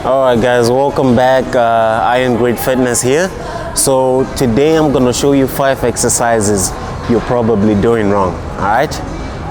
Alright guys, welcome back. IronGridFitness here. So today I'm gonna show you 5 exercises you're probably doing wrong. Alright?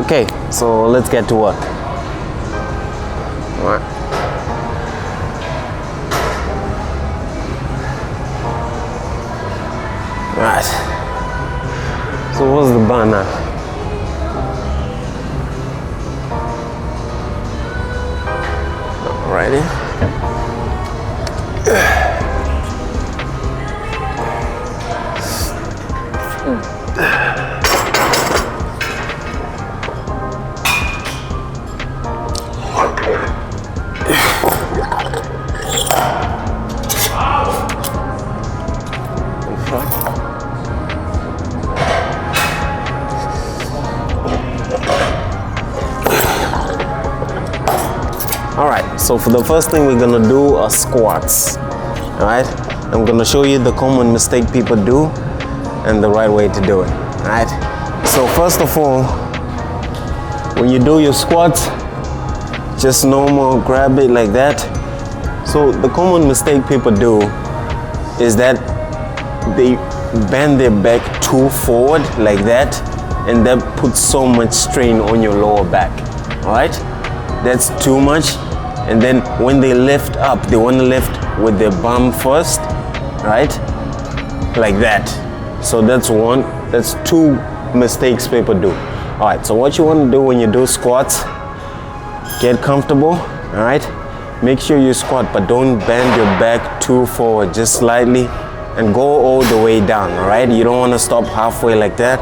Okay, so let's get to work. Alright. Right. So what's the bar now? Alrighty. Alright, so for the first thing we're gonna do are squats. Alright, I'm gonna show you the common mistake people do and the right way to do it. Alright, so first of all, when you do your squats, just normal grab it like that. So the common mistake people do is that they bend their back too forward like that, and that puts so much strain on your lower back. Alright, that's too much. And then when they lift up, they want to lift with their bum first, right? Like that. So that's two mistakes people do. All right, so what you want to do when you do squats, get comfortable, all right? Make sure you squat, but don't bend your back too forward, just slightly, and go all the way down, all right? You don't want to stop halfway like that.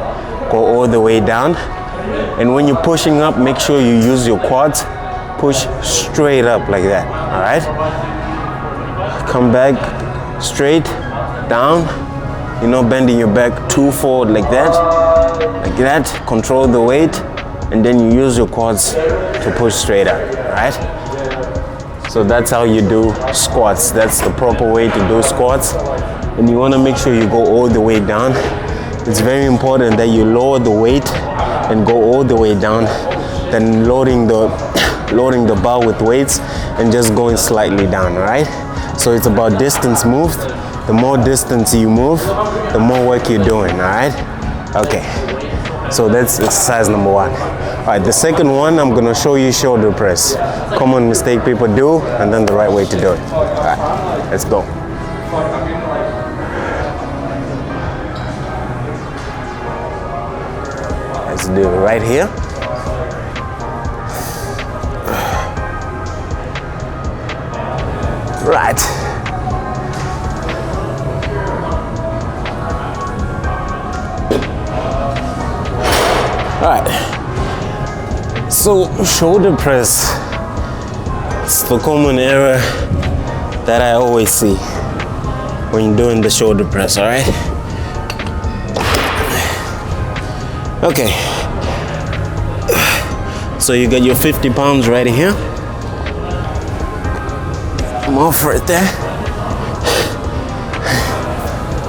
Go all the way down. And when you're pushing up, make sure you use your quads. Push straight up like that, all right? Come back straight down. You're not bending your back too forward like that. Control the weight, and then you use your quads to push straight up, all right? So that's how you do squats. That's the proper way to do squats. And you want to make sure you go all the way down. It's very important that you lower the weight and go all the way down, then loading the bar with weights and just going slightly down, all right? So it's about distance moved. The more distance you move, the more work you're doing, all right? Okay, so that's exercise number 1. All right, the second one, I'm gonna show you shoulder press. Common mistake people do, and then the right way to do it. All right, let's go. Let's do it right here. Right. All right. So shoulder press, it's the common error that I always see when you're doing the shoulder press, all right? Okay. So you got your 50 pounds right here. I'm off right there.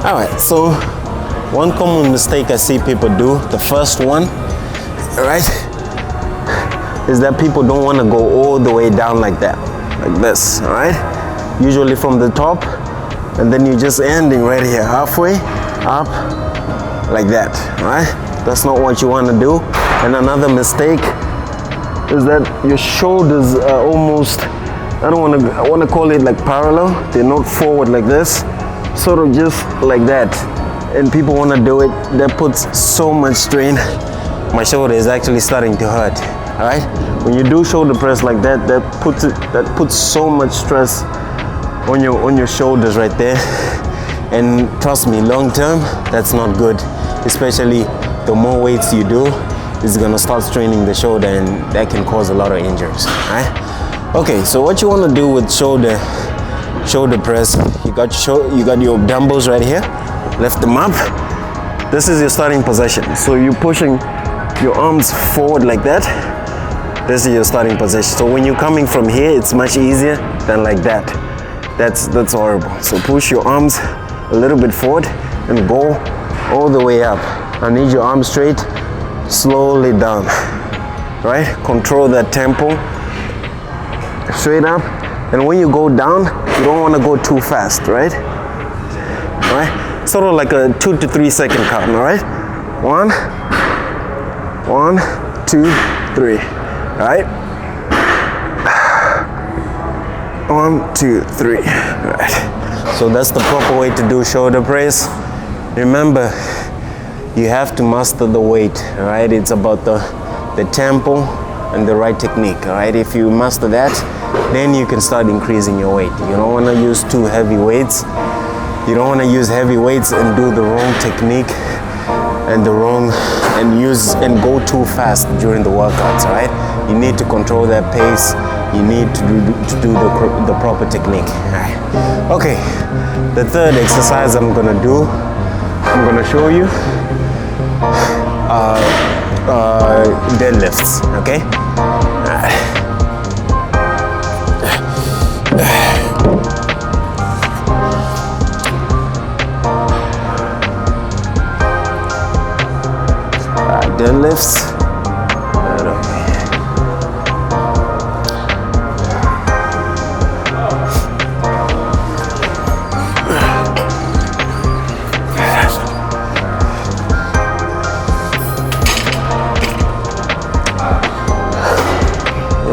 All right, so one common mistake I see people do, the first one, all right, is that people don't want to go all the way down like that, like this, all right? Usually from the top, and then you're just ending right here, halfway up, like that, all right? That's not what you want to do. And another mistake is that your shoulders are almost, I want to call it like parallel. They're not forward like this, sort of just like that. And people want to do it. That puts so much strain. My shoulder is actually starting to hurt. All right. When you do shoulder press like that, that puts so much stress on your shoulders right there. And trust me, long term, that's not good. Especially the more weights you do, it's gonna start straining the shoulder, and that can cause a lot of injuries. All right. Okay, so what you want to do with shoulder press, you got your dumbbells right here. Lift them up. This is your starting position. So you're pushing your arms forward like that. This is your starting position. So when you're coming from here, it's much easier than like that. That's horrible. So push your arms a little bit forward and go all the way up. I need your arms straight, slowly down. Right? Control that tempo. Straight up, And when you go down, you don't want to go too fast, right? All right? Sort of like a 2 to 3 second count, all right? 1, 2, 3, all right? 1, 2, 3, all right. So that's the proper way to do shoulder press. Remember, you have to master the weight, all right? It's about the tempo and the right technique, all right? If you master that, then you can start increasing your weight. You don't want to use too heavy weights. You don't want to use heavy weights and do the wrong technique and go too fast during the workouts, all right? You need to control that pace. You need to do the proper technique. All right. Okay, the third exercise I'm gonna do, I'm gonna show you deadlifts, okay? All right. Deadlifts.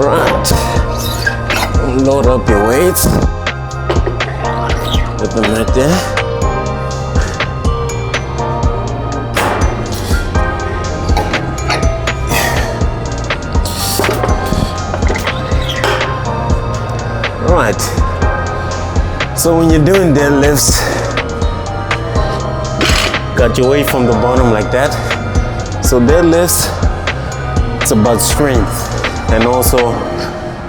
Right. Load up your weights. Put them right there. Right. So when you're doing deadlifts, got your weight from the bottom like that. So deadlifts, it's about strength and also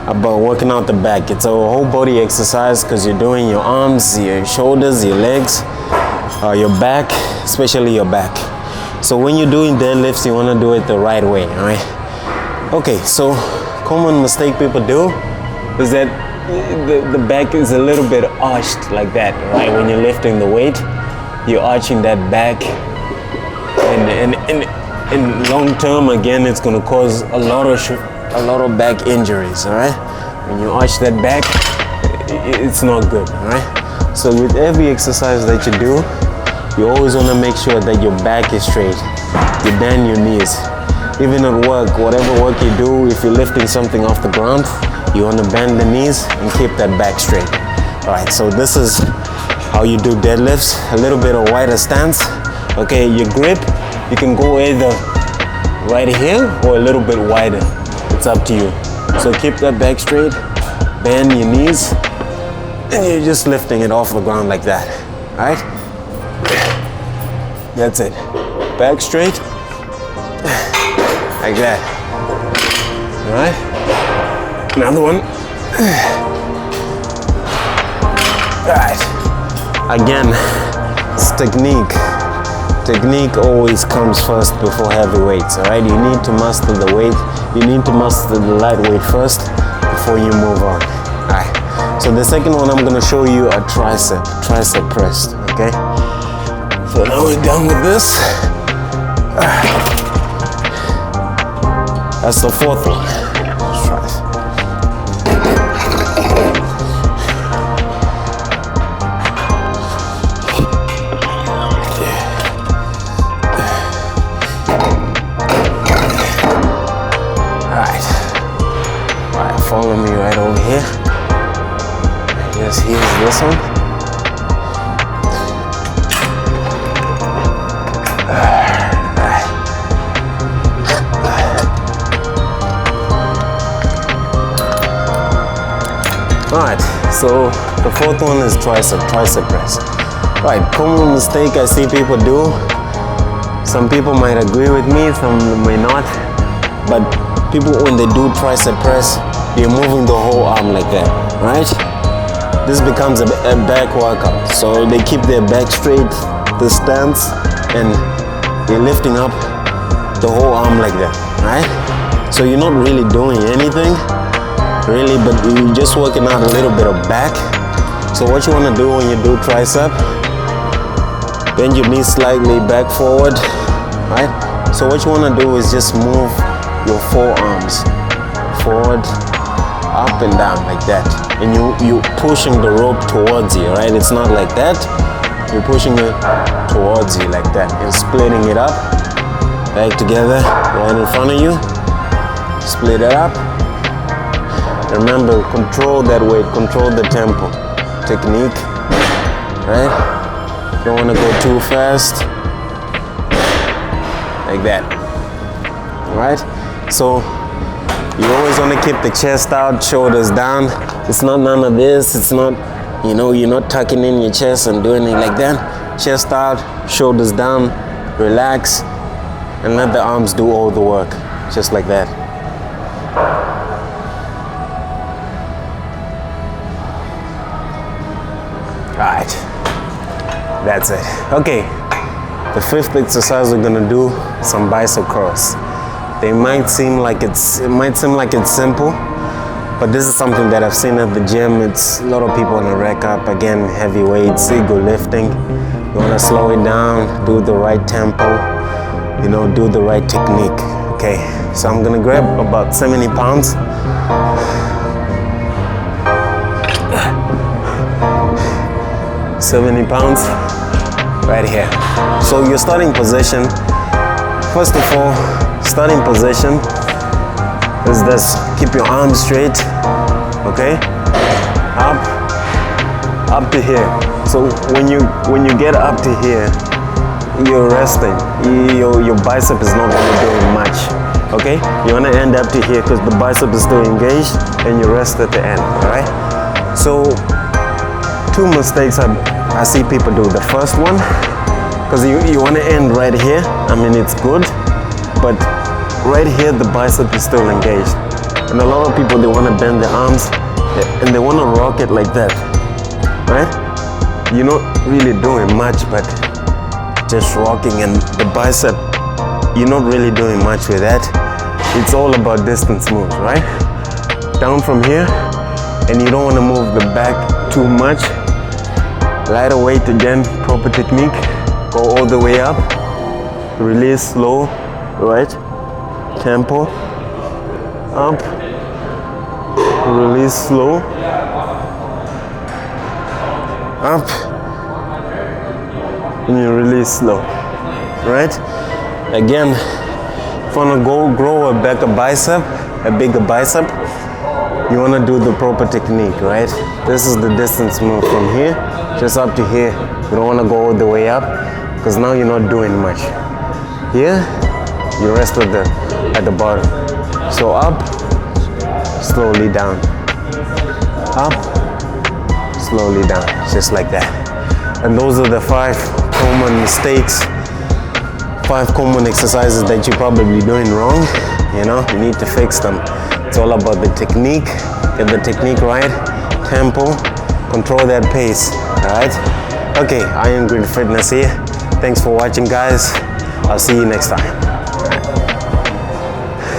about working out the back. It's a whole body exercise because you're doing your arms, your shoulders, your legs, your back, especially your back. So when you're doing deadlifts, you want to do it the right way, all right? Okay, so common mistake people do is that the back is a little bit arched like that, right? When you're lifting the weight, you're arching that back, and in long term, again, it's going to cause a lot of back injuries, all right? When you arch that back, it's not good, all right? So with every exercise that you do, you always want to make sure that your back is straight. You bend your knees. Even at work, whatever work you do, if you're lifting something off the ground, you want to bend the knees and keep that back straight. All right, so this is how you do deadlifts. A little bit of wider stance. Okay, your grip, you can go either right here or a little bit wider. It's up to you. So keep that back straight, bend your knees, and you're just lifting it off the ground like that. All right? That's it. Back straight, like that. All right? Another one. All right. Again, it's technique. Technique always comes first before heavy weights, all right? You need to master the weight. You need to master the light weight first before you move on. All right. So the second one, I'm gonna show you a tricep press, okay? So now we're done with this. That's the fourth one. Let's try it. Follow me right over here. Yes, here's this one. Alright, so the fourth one is tricep press. Right, common mistake I see people do. Some people might agree with me, some may not. But people, when they do tricep press, you're moving the whole arm like that, right? This becomes a back workout. So they keep their back straight, the stance, and you're lifting up the whole arm like that, right? So you're not really doing anything, really, but you're just working out a little bit of back. So what you want to do when you do tricep, bend your knees slightly back forward, right? So what you want to do is just move your forearms forward up and down like that. And you pushing the rope towards you, right? It's not like that. You're pushing it towards you like that. And splitting it up, right together, right in front of you. Split it up. Remember, control that weight, control the tempo. Technique, right? Don't want to go too fast. Like that, right? So you always want to keep the chest out, shoulders down. It's not none of this. It's not, you know, you're not tucking in your chest and doing it like that. Chest out, shoulders down, relax, and let the arms do all the work, just like that. All right, that's it. Okay, the fifth exercise we're gonna do some bicep curls. They might seem like it's simple, but this is something that I've seen at the gym. It's a lot of people on the rack up, again, heavy weights, ego lifting. You wanna slow it down, do the right tempo, you know, do the right technique. Okay, so I'm gonna grab about 70 pounds. 70 pounds right here. So your starting position, first of all, starting position is this. Keep your arms straight, okay? Up to here. So when you get up to here, you're resting. Your bicep is not really doing much, okay? You wanna end up to here because the bicep is still engaged and you rest at the end, all right? So two mistakes I see people do. The first one, because you want to end right here. I mean, it's good, but right here the bicep is still engaged. And a lot of people, they want to bend their arms and they want to rock it like that, right? You're not really doing much, but just rocking, and the bicep, you're not really doing much with that. It's all about distance moves, right? Down from here, and you don't want to move the back too much. Lighter weight again, proper technique. Go all the way up. Release slow, right? Tempo. Up. Release slow. Up. And you release slow, right? Again, if you want to grow a bigger bicep, you want to do the proper technique, right? This is the distance move from here, just up to here. You don't want to go all the way up, because now you're not doing much. Here, you rest at the bottom. So up, slowly down. Up, slowly down, just like that. And those are the 5 common mistakes, 5 common exercises that you're probably doing wrong. You know, you need to fix them. It's all about the technique. Get the technique right, tempo, control that pace, all right? Okay, IronGridFitness here. Thanks for watching, guys. I'll see you next time.